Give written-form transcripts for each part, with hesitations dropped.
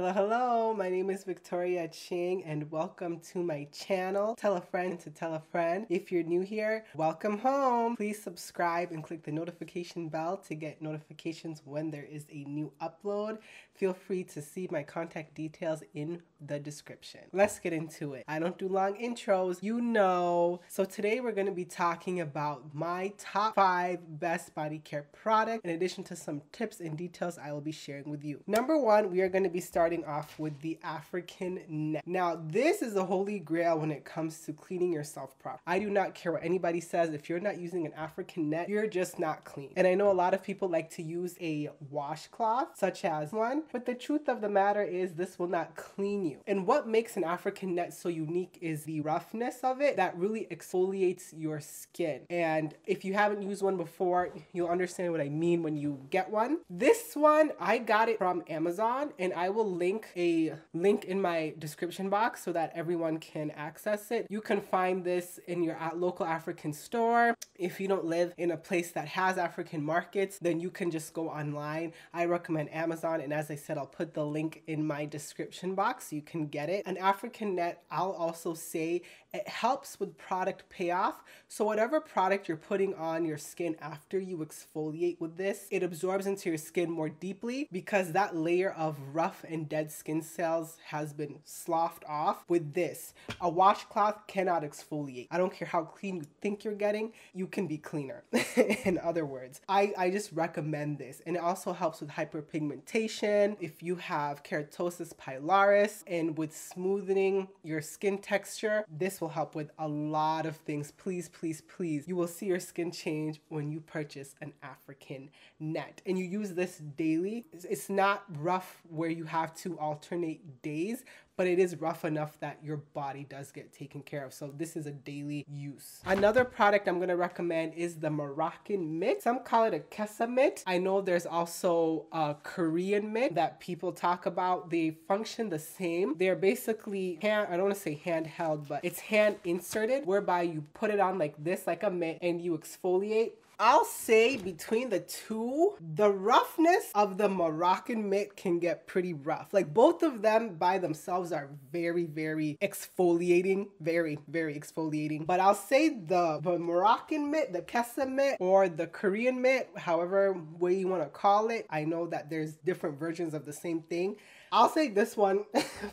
Hello, hello. My name is Victoria Ching and welcome to my channel. Tell a friend to tell a friend. If you're new here, welcome home. Please subscribe and click the notification bell to get notifications when there is a new upload. Feel free to see my contact details in the description. Let's get into it. I don't do long intros, you know. So today we're going to be talking about my top 5 best body care products in addition to some tips and details I will be sharing with you. Number 1, we are going to be starting off with the African net. Now, this is the holy grail when it comes to cleaning yourself properly. I do not care what anybody says. If you're not using an African net, you're just not clean. And I know a lot of people like to use a washcloth, such as one, but the truth of the matter is this will not clean you. And what makes an African net so unique is the roughness of it that really exfoliates your skin. And if you haven't used one before, you'll understand what I mean when you get one. This one, I got it from Amazon, and I will link a link in my description box so that everyone can access it. You can find this in your local African store. If you don't live in a place that has African markets, then you can just go online. I recommend Amazon, and as I said, I'll put the link in my description box so you can get it. An African net, I'll also say, it helps with product payoff. So whatever product you're putting on your skin after you exfoliate with this, it absorbs into your skin more deeply because that layer of rough and dead skin cells has been sloughed off with this. A washcloth cannot exfoliate. I don't care how clean you think you're getting, you can be cleaner. In other words, I just recommend this. And it also helps with hyperpigmentation. If you have keratosis pilaris and with smoothing your skin texture, this will help with a lot of things. Please, please, please. You will see your skin change when you purchase an African net. And you use this daily. It's not rough where you have to alternate days, but it is rough enough that your body does get taken care of. So this is a daily use. Another product I'm gonna recommend is the Moroccan mitt. Some call it a Kessa mitt. I know there's also a Korean mitt that people talk about. They function the same. They're basically I don't wanna say handheld, but it's hand inserted, whereby you put it on like this, like a mitt, and you exfoliate. I'll say between the two, the roughness of the Moroccan mitt can get pretty rough. Like both of them by themselves are very, very exfoliating, very, very exfoliating. But I'll say the Moroccan mitt, the Kessa mitt, or the Korean mitt, however way you want to call it. I know that there's different versions of the same thing. I'll say this one,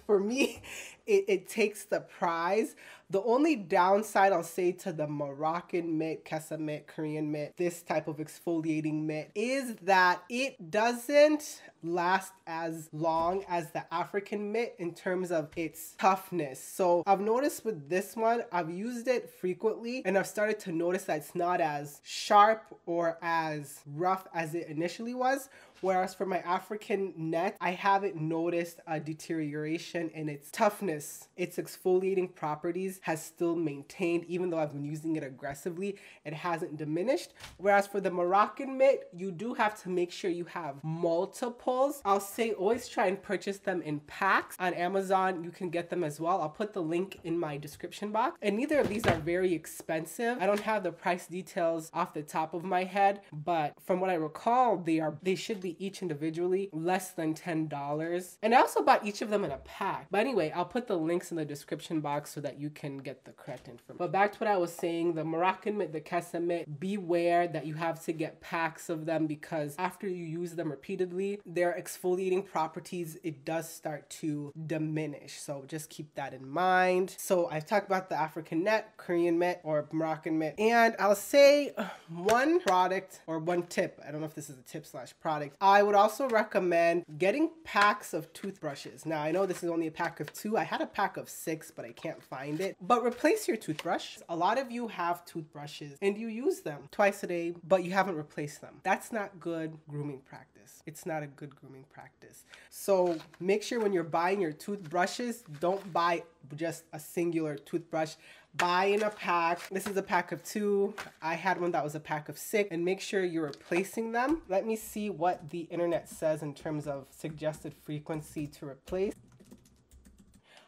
for me, it takes the prize. The only downside I'll say to the Moroccan mitt, Kessa mitt, Korean mitt, this type of exfoliating mitt, is that it doesn't last as long as the African mitt in terms of its toughness. So I've noticed with this one, I've used it frequently, and I've started to notice that it's not as sharp or as rough as it initially was. Whereas for my African net, I haven't noticed a deterioration in its toughness. Its exfoliating properties has still maintained, even though I've been using it aggressively, it hasn't diminished. Whereas for the Moroccan mitt, you do have to make sure you have multiples. I'll say always try and purchase them in packs. On Amazon, you can get them as well. I'll put the link in my description box. And neither of these are very expensive. I don't have the price details off the top of my head, but from what I recall, they should be each individually less than $10. And I also bought each of them in a pack. But anyway, I'll put the links in the description box so that you can get the correct information. But back to what I was saying, the Moroccan mitt, the Kessa mitt, beware that you have to get packs of them because after you use them repeatedly, their exfoliating properties, it does start to diminish. So just keep that in mind. So I've talked about the African net, Korean mitt, or Moroccan mitt. And I'll say one product or one tip. I don't know if this is a tip / product. I would also recommend getting packs of toothbrushes. Now, I know this is only a pack of 2. I had a pack of 6, but I can't find it. But replace your toothbrush. A lot of you have toothbrushes and you use them twice a day, but you haven't replaced them. That's not good grooming practice. It's not a good grooming practice. So make sure when you're buying your toothbrushes, don't buy just a singular toothbrush. Buy in a pack. This is a pack of 2. I had one that was a pack of 6, and make sure you're replacing them. Let me see what the internet says in terms of suggested frequency to replace.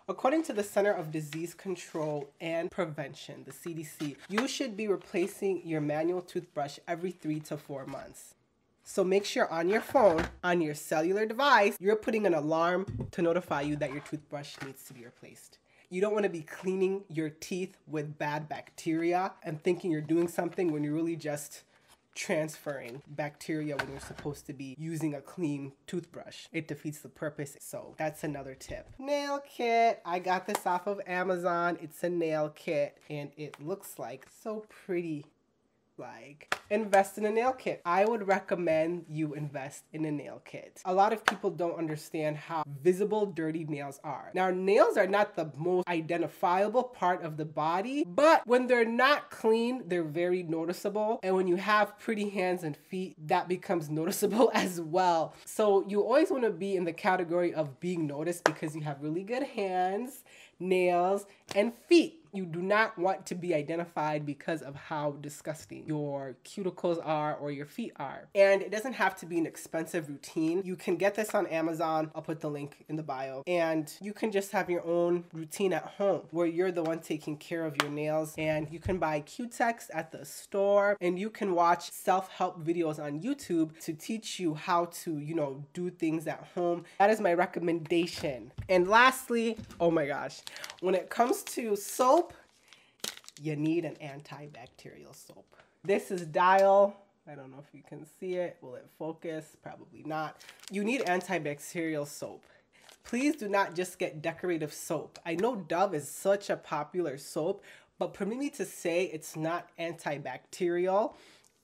According to the Center of Disease Control and Prevention, the CDC, you should be replacing your manual toothbrush every 3 to 4 months. So make sure on your phone, on your cellular device, you're putting an alarm to notify you that your toothbrush needs to be replaced. You don't want to be cleaning your teeth with bad bacteria and thinking you're doing something when you're really just transferring bacteria when you're supposed to be using a clean toothbrush. It defeats the purpose. So that's another tip. Nail kit. I got this off of Amazon. It's a nail kit and it looks like so pretty. Like, invest in a nail kit. I would recommend you invest in a nail kit. A lot of people don't understand how visible dirty nails are. Now, nails are not the most identifiable part of the body, but when they're not clean, they're very noticeable. And when you have pretty hands and feet, that becomes noticeable as well. So you always want to be in the category of being noticed because you have really good hands, nails, and feet. You do not want to be identified because of how disgusting your cuticles are or your feet are. And it doesn't have to be an expensive routine. You can get this on Amazon. I'll put the link in the bio. And you can just have your own routine at home where you're the one taking care of your nails. And you can buy Cutex at the store and you can watch self-help videos on YouTube to teach you how to, do things at home. That is my recommendation. And lastly, oh my gosh, when it comes to soap, you need an antibacterial soap. This is Dial. I don't know if you can see it. Will it focus? Probably not. You need antibacterial soap. Please do not just get decorative soap. I know Dove is such a popular soap, but permit me to say it's not antibacterial.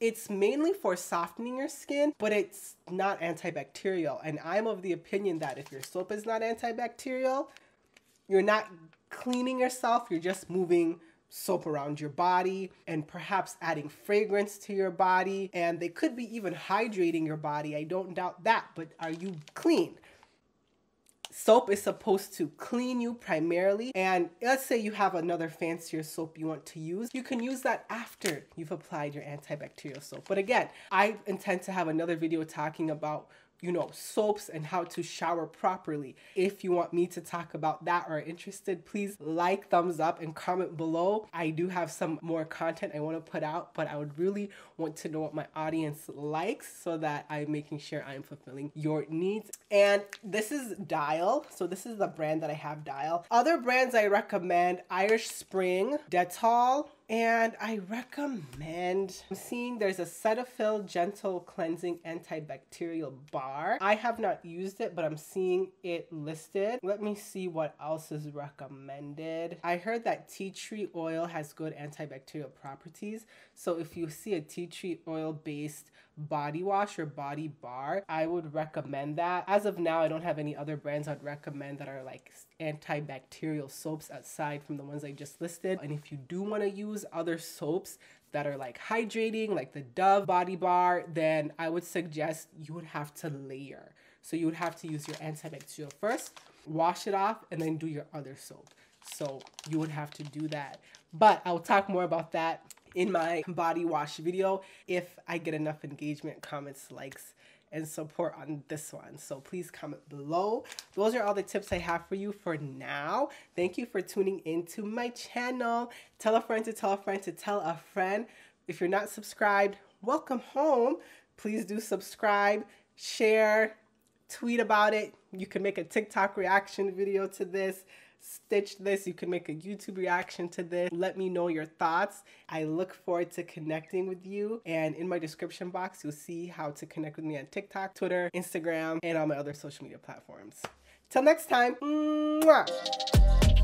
It's mainly for softening your skin, but it's not antibacterial. And I'm of the opinion that if your soap is not antibacterial, you're not cleaning yourself, you're just moving soap around your body and perhaps adding fragrance to your body. And they could be even hydrating your body. I don't doubt that, but are you clean? Soap is supposed to clean you primarily. And let's say you have another fancier soap you want to use. You can use that after you've applied your antibacterial soap. But again, I intend to have another video talking about soaps and how to shower properly. If you want me to talk about that or are interested, please like, thumbs up, and comment below. I do have some more content I want to put out, but I would really want to know what my audience likes so that I'm making sure I'm fulfilling your needs. And this is Dial. So this is the brand that I have, Dial. Other brands I recommend, Irish Spring, Dettol, and I recommend, I'm seeing there's a Cetaphil Gentle Cleansing Antibacterial Bar. I have not used it, but I'm seeing it listed. Let me see what else is recommended. I heard that tea tree oil has good antibacterial properties. So if you see a tea tree oil based body wash or body bar, I would recommend that. As of now, I don't have any other brands I'd recommend that are like antibacterial soaps aside from the ones I just listed. And if you do want to use other soaps that are like hydrating, like the Dove body bar, then I would suggest you would have to layer. So you would have to use your antibacterial first, wash it off, and then do your other soap. So you would have to do that. But I'll talk more about that in my body wash video if I get enough engagement, comments, likes, and support on this one. So please comment below. Those are all the tips I have for you for now. Thank you for tuning into my channel. Tell a friend to tell a friend to tell a friend. If you're not subscribed, welcome home. Please do subscribe, share, tweet about it. You can make a TikTok reaction video to this. Stitch this. You can make a YouTube reaction to this. Let me know your thoughts. I look forward to connecting with you. And in my description box, you'll see how to connect with me on TikTok, Twitter, Instagram, and all my other social media platforms. Till next time. Mwah!